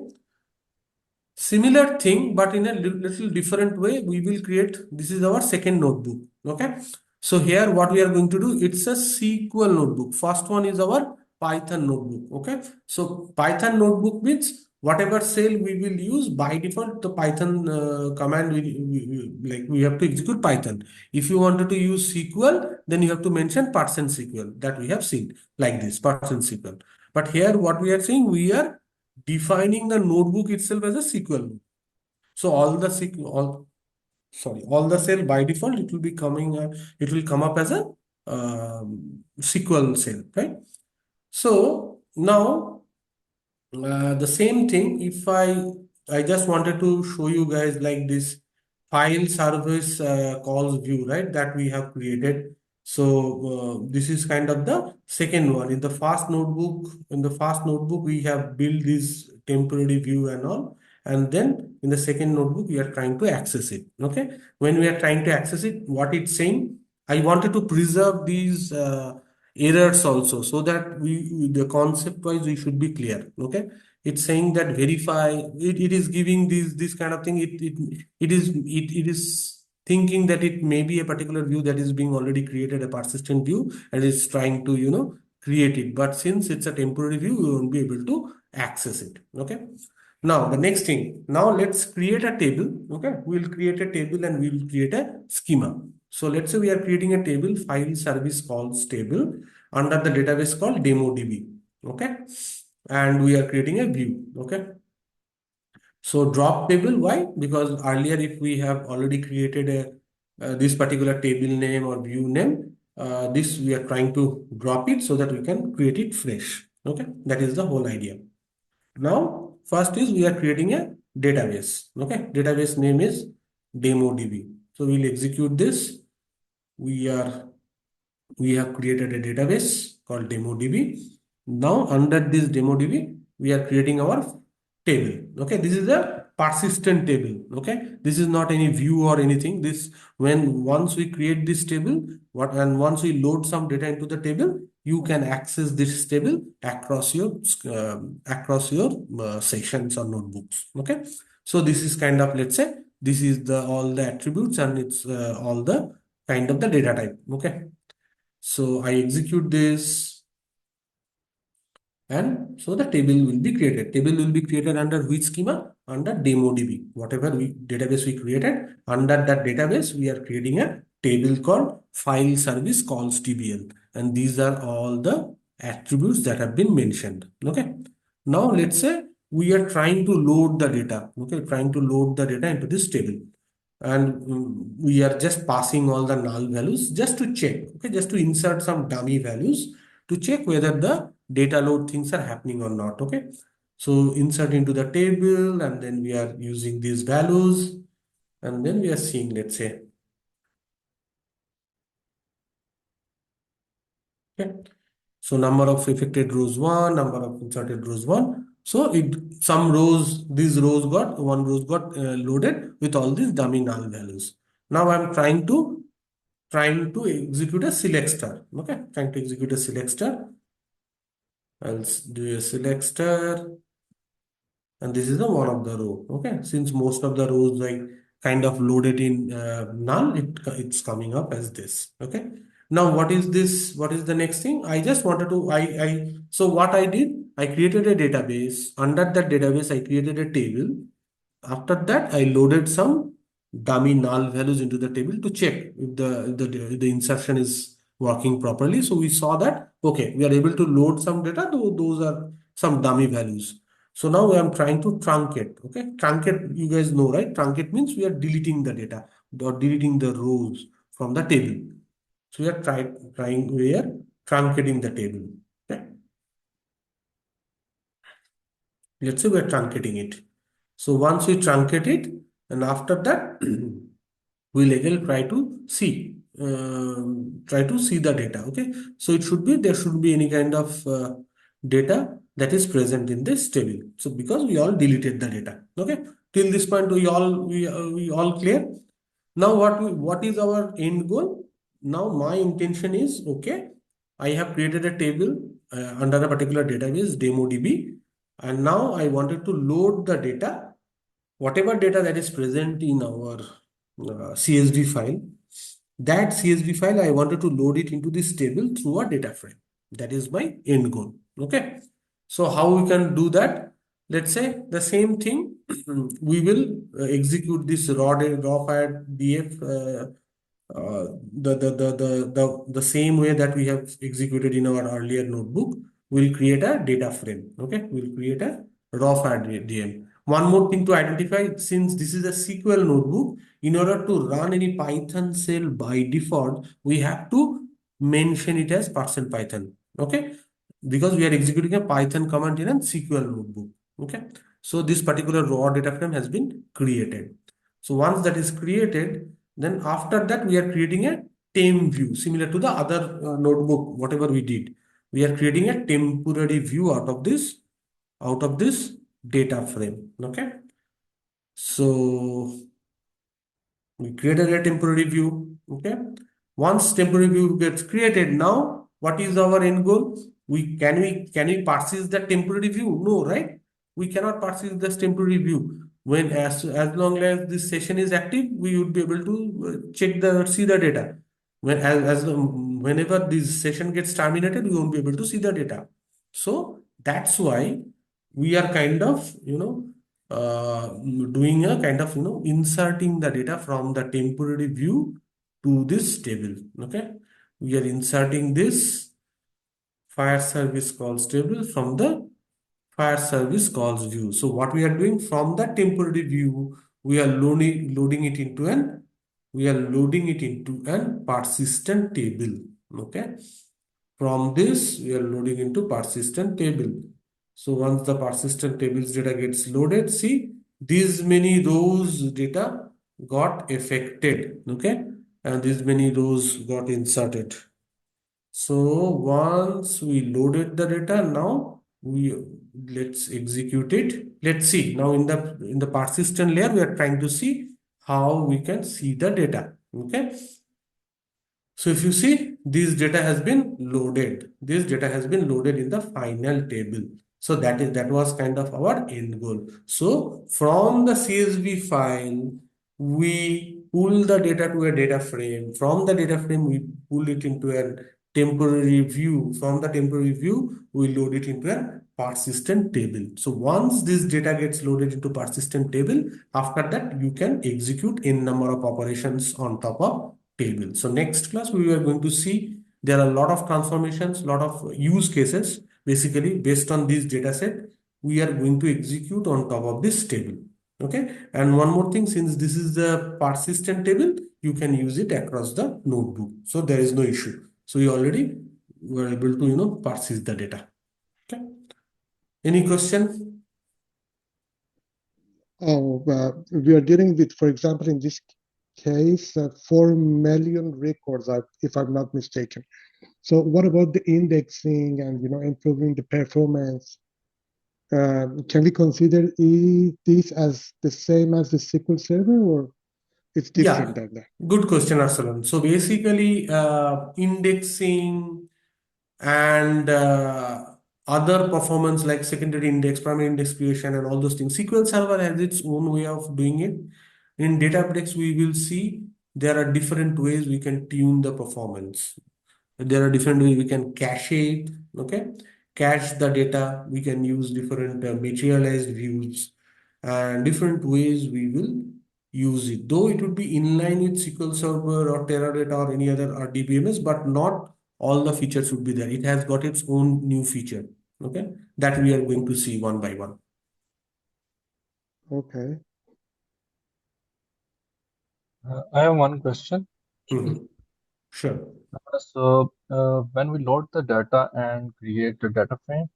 similar thing, but in a little different way, we will create, this is our second notebook. Okay. So here what we are going to do, it's a SQL notebook. First one is our Python notebook. Okay. So Python notebook means whatever cell we will use by default, the Python command, like we have to execute Python. If you wanted to use SQL, then you have to mention %SQL that we have seen like this %SQL. But here what we are saying, we are defining the notebook itself as a SQL notebook. So all the cell by default, it will be coming, it will come up as a SQL cell, right? So now the same thing, if I just wanted to show you guys like this file service calls view, right, that we have created. So this is kind of the second one. In the first notebook, we have built this temporary view and all. And then in the second notebook, we are trying to access it. Okay. When we are trying to access it, what it's saying, I wanted to preserve these errors also, so that the concept wise we should be clear. Okay. It's saying that verify, it is giving this kind of thing. It is thinking that it may be a particular view that is being already created, a persistent view, and it's trying to create it. But since it's a temporary view, we won't be able to access it. Okay. Now the next thing, now let's create a table. Okay, we'll create a table and we'll create a schema. So let's say we are creating a table, file service calls table, under the database called DemoDB. Okay, and we are creating a view. Okay, so drop table, why? Because earlier, if we have already created a this particular table name or view name, this we are trying to drop it so that we can create it fresh. Okay, that is the whole idea. Now, first is we are creating a database. Okay, database name is DemoDB. So we'll execute this. We are we have created a database called DemoDB. Now, under this DemoDB, we are creating our table. Okay, this is a persistent table. Okay, this is not any view or anything. This, when once we create this table, once we load some data into the table, you can access this table across your sections or notebooks. Okay, so this is kind of, let's say, this is the all the attributes, and it's all the kind of the data type. Okay, so I execute this, and so the table will be created. Table will be created under which schema? Under DemoDB. Whatever database we created, under that database, we are creating a table called file service calls TBL. And these are all the attributes that have been mentioned. Okay. Now let's say we are trying to load the data. Okay, trying to load the data into this table. And we are just passing all the null values just to check. Okay, just to insert some dummy values to check whether the data load things are happening or not. Okay, so insert into the table, and then we are using these values, and then we are seeing, let's say, okay, so number of affected rows 1, number of inserted rows 1. So it, some rows, these rows got, one rows got loaded with all these dummy null values. Now I'm trying to execute a select star. Okay, trying to execute a select star. I'll do a select star, and this is the one of the row. Okay, since most of the rows I kind of loaded in null, it's coming up as this. Okay, now what is this? What is the next thing? I just wanted to so what I did, I created a database. Under that database, I created a table. After that, I loaded some dummy null values into the table to check if the insertion is working properly. So we saw that, okay, we are able to load some data, though those are some dummy values. So now I am trying to truncate. Okay, truncate, you guys know, right? Truncate means we are deleting the data or deleting the rows from the table. So we are truncating the table. Okay, let's say we are truncating it. So once we truncate it, and after that, we'll again try to see the data. Okay, so there should be any kind of data that is present in this table. So because we all deleted the data. Okay, till this point we all clear. Now what is our end goal? Now my intention is, okay, I have created a table under a particular database, DemoDB, and now I wanted to load the data, whatever data that is present in our CSV file. That CSV file, I wanted to load it into this table through a data frame. That is my end goal. Okay. So how we can do that? Let's say the same thing. We will execute this raw file DF the same way that we have executed in our earlier notebook. We'll create a data frame. Okay, we'll create a raw file DM. One more thing to identify, since this is a SQL notebook, in order to run any Python cell by default, we have to mention it as %Python. Okay, because we are executing a Python command in a SQL notebook. Okay, so this particular raw data frame has been created. So once that is created, then after that we are creating a temp view similar to the other notebook, whatever we did. We are creating a temporary view out of this data frame. Okay, so we created a temporary view. Okay, once temporary view gets created, now what is our end goal? We persist the temporary view? No, right? We cannot persist this temporary view. When as long as this session is active, we would be able to see the data. Whenever this session gets terminated, we won't be able to see the data. So that's why we are kind of doing a kind of inserting the data from the temporary view to this table. Okay, we are inserting this fire service calls table from the fire service calls view. So what we are doing, from the temporary view, we are loading it into an persistent table. Okay, from this we are loading into persistent table. So once the persistent tables data gets loaded, see, these many rows data got affected. Okay, and these many rows got inserted. So once we loaded the data, now let's execute it. Let's see now in the persistent layer, we are trying to see how we can see the data. Okay. So if you see, this data has been loaded. This data has been loaded in the final table. So that was kind of our end goal. So from the CSV file, we pull the data to a data frame. From the data frame, we pull it into a temporary view. From the temporary view, we load it into a persistent table. So once this data gets loaded into persistent table, after that you can execute n number of operations on top of table. So next class we are going to see there are a lot of transformations, lot of use cases. Basically, based on this data set, we are going to execute on top of this table. Okay. And one more thing, since this is the persistent table, you can use it across the notebook. So there is no issue. So you already were able to, persist the data. Okay. Any question? Oh, we are dealing with, for example, in this case, 4 million records, if I'm not mistaken. So what about the indexing and improving the performance? Can we consider this as the same as the SQL Server, or it's Yeah, different than that? good question, Arsalan. So basically, indexing and other performance like secondary index, primary index creation, and all those things. SQL Server has its own way of doing it. In Databricks, we will see there are different ways we can tune the performance. There are different ways we can cache it, okay? Cache the data. We can use different materialized views and different ways we will use it. Though it would be in line with SQL Server or Teradata or any other RDBMS, but not all the features would be there. It has got its own new feature, okay? That we are going to see one by one. Okay. I have one question. Mhm. Sure. When we load the data and create the data frame,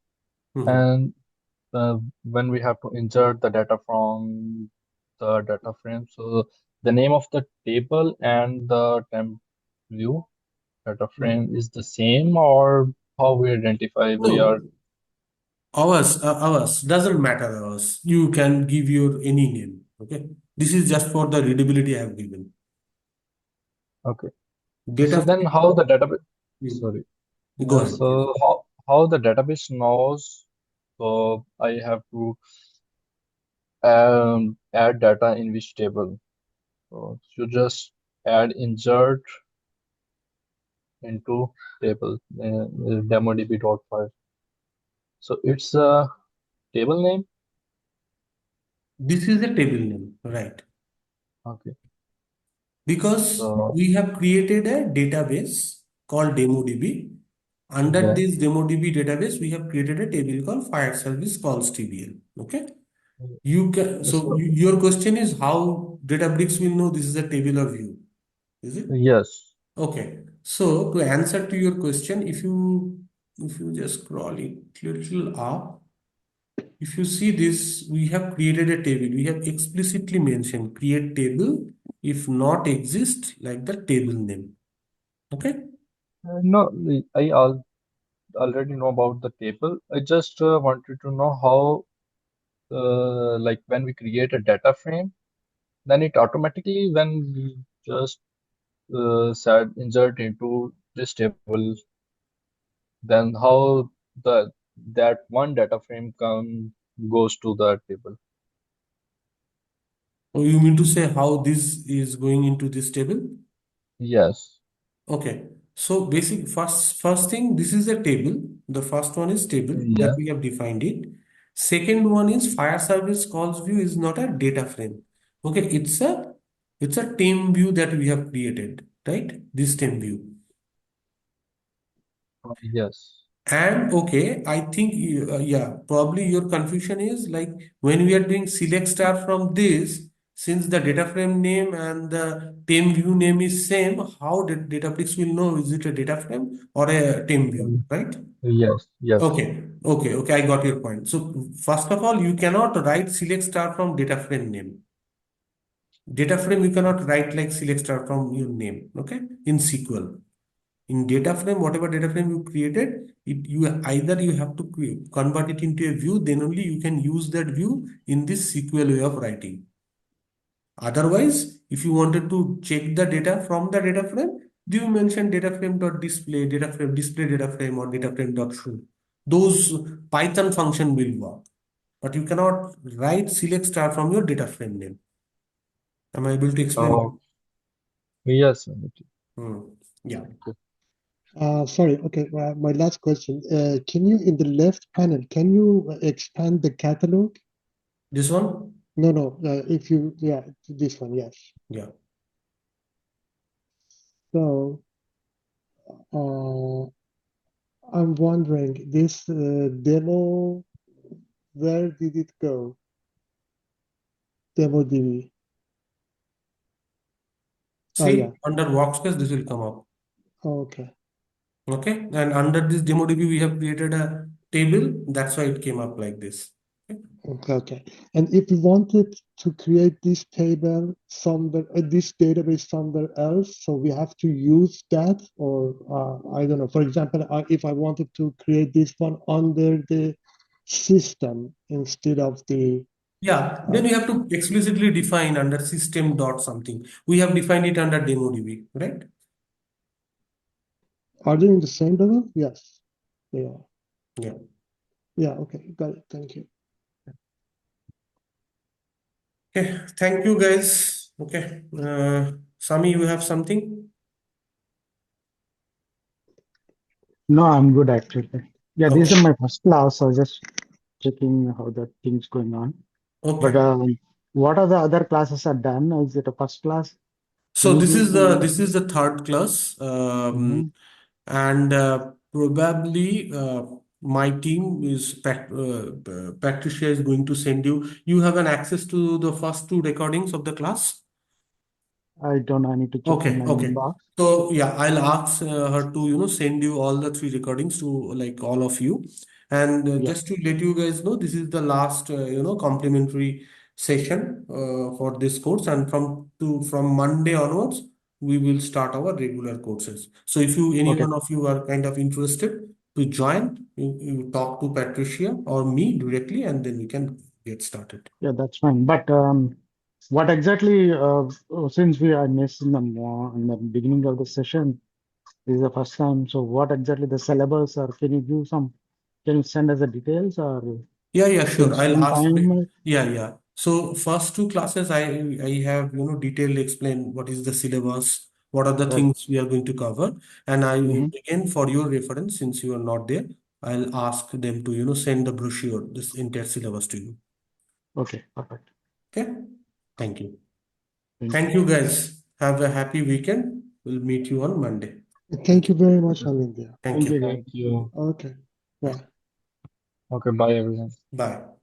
Mhm. and when we have to insert the data from the data frame, so the name of the table and the temp view data Mhm. frame is the same, or how we identify we are. No, ours doesn't matter ours. You can give your any name. Okay. This is just for the readability I have given. Okay. So Data then frame. how the database, Hmm. sorry. Go ahead. So how the database knows, so I have to add data in which table. So you just add insert into table demodb.file. So it's a table name. This is a table name, right? Okay. Because So we have created a database called DemoDB. Under yeah. this DemoDB database, we have created a table called Fire Service Calls TBL. Okay. You can, so So your question is how Databricks will know this is a table of view, is it? yes. Okay. So to answer to your question, if you just scroll it little up, if you see this, we have created a table. We have explicitly mentioned create table if not exist like the table name. Okay. No, already know about the table. I just wanted to know how, like when we create a data frame, then it automatically, when we just set insert into this table, then how the that one data frame goes to the table. Oh, you mean to say how this is going into this table? Yes. Okay. So basic first thing, this is a table. The first one is table that Yeah. we have defined it. Second one is fire service calls view is not a data frame. Okay, it's a team view that we have created, right? This team view. Yes. And okay, I think yeah, probably your confusion is like when we are doing select star from this, since the data frame name and the team view name is same, how did Databricks will know is it a data frame or a team view, right? Yes. Yes. Okay, I got your point. So first of all, you cannot write select star from data frame name. Data frame you cannot write like select star from your name, okay, in SQL. In data frame, whatever data frame you created, you have to convert it into a view, then only you can use that view in this SQL way of writing. Otherwise, if you wanted to check the data from the data frame, you mention data frame dot display, data frame display data frame, or data frame dot show. Those Python function will work, but you cannot write select star from your data frame name. Am I able to explain? Oh, yes, Amit. Hmm. Yeah. Sorry, okay, my last question. Can you, in the left panel, can you expand the catalog? This one? No, if you, yeah, this one, yes. Yeah. So, uh, I'm wondering, this demo, where did it go? Demo DB. Oh, See, yeah. under workspace, this will come up. Oh, okay. Okay. And under this DemoDB, we have created a table. That's why it came up like this. Okay. Okay. And if we wanted to create this table somewhere, this database somewhere else, so we have to use that, or I don't know. For example, if I wanted to create this one under the system instead of the, Yeah, uh, then you have to explicitly define under system dot something. We have defined it under DemoDB, right? are they in the same level? Yes, they are. Yeah. Yeah. Okay. Got it. Thank you. Okay. Thank you, guys. Okay. Sami, you have something? No, I'm good actually. Yeah, this is Okay. my first class, so just checking how the things going on. But Okay. what are the other classes are done? Is it a first class? So Can you give me? this is the third class, Mhm. and probably my team is Patricia is going to send you. You have an access to the first two recordings of the class. I don't know. I need to check in Okay, my okay. inbox. So yeah, I'll ask her to send you all the three recordings to like all of you, and Yeah. just to let you guys know, this is the last complimentary session for this course, and from Monday onwards we will start our regular courses. So if any Okay. one of you are kind of interested to join, you talk to Patricia or me directly, and then we can get started. Yeah, that's fine. But what exactly? Since we are missed in the beginning of the session, this is the first time. So what exactly the syllabus, or can you give some? Can you send us the details, or Yeah, yeah, can sure. you I'll spend ask. time? Yeah, yeah. So first two classes, I have detailed explain what is the syllabus, what are the Right. things we are going to cover, and I Mm-hmm. again for your reference, since you are not there, I'll ask them to send the brochure, this entire syllabus to you. Okay. Perfect. Okay. Thank you. Thank you. Thank you, guys. Have a happy weekend. We'll meet you on Monday. Thank you very much, Alindia. Thank Thank you. you, guys. Thank you. Okay. Bye. Okay, bye everyone. Bye.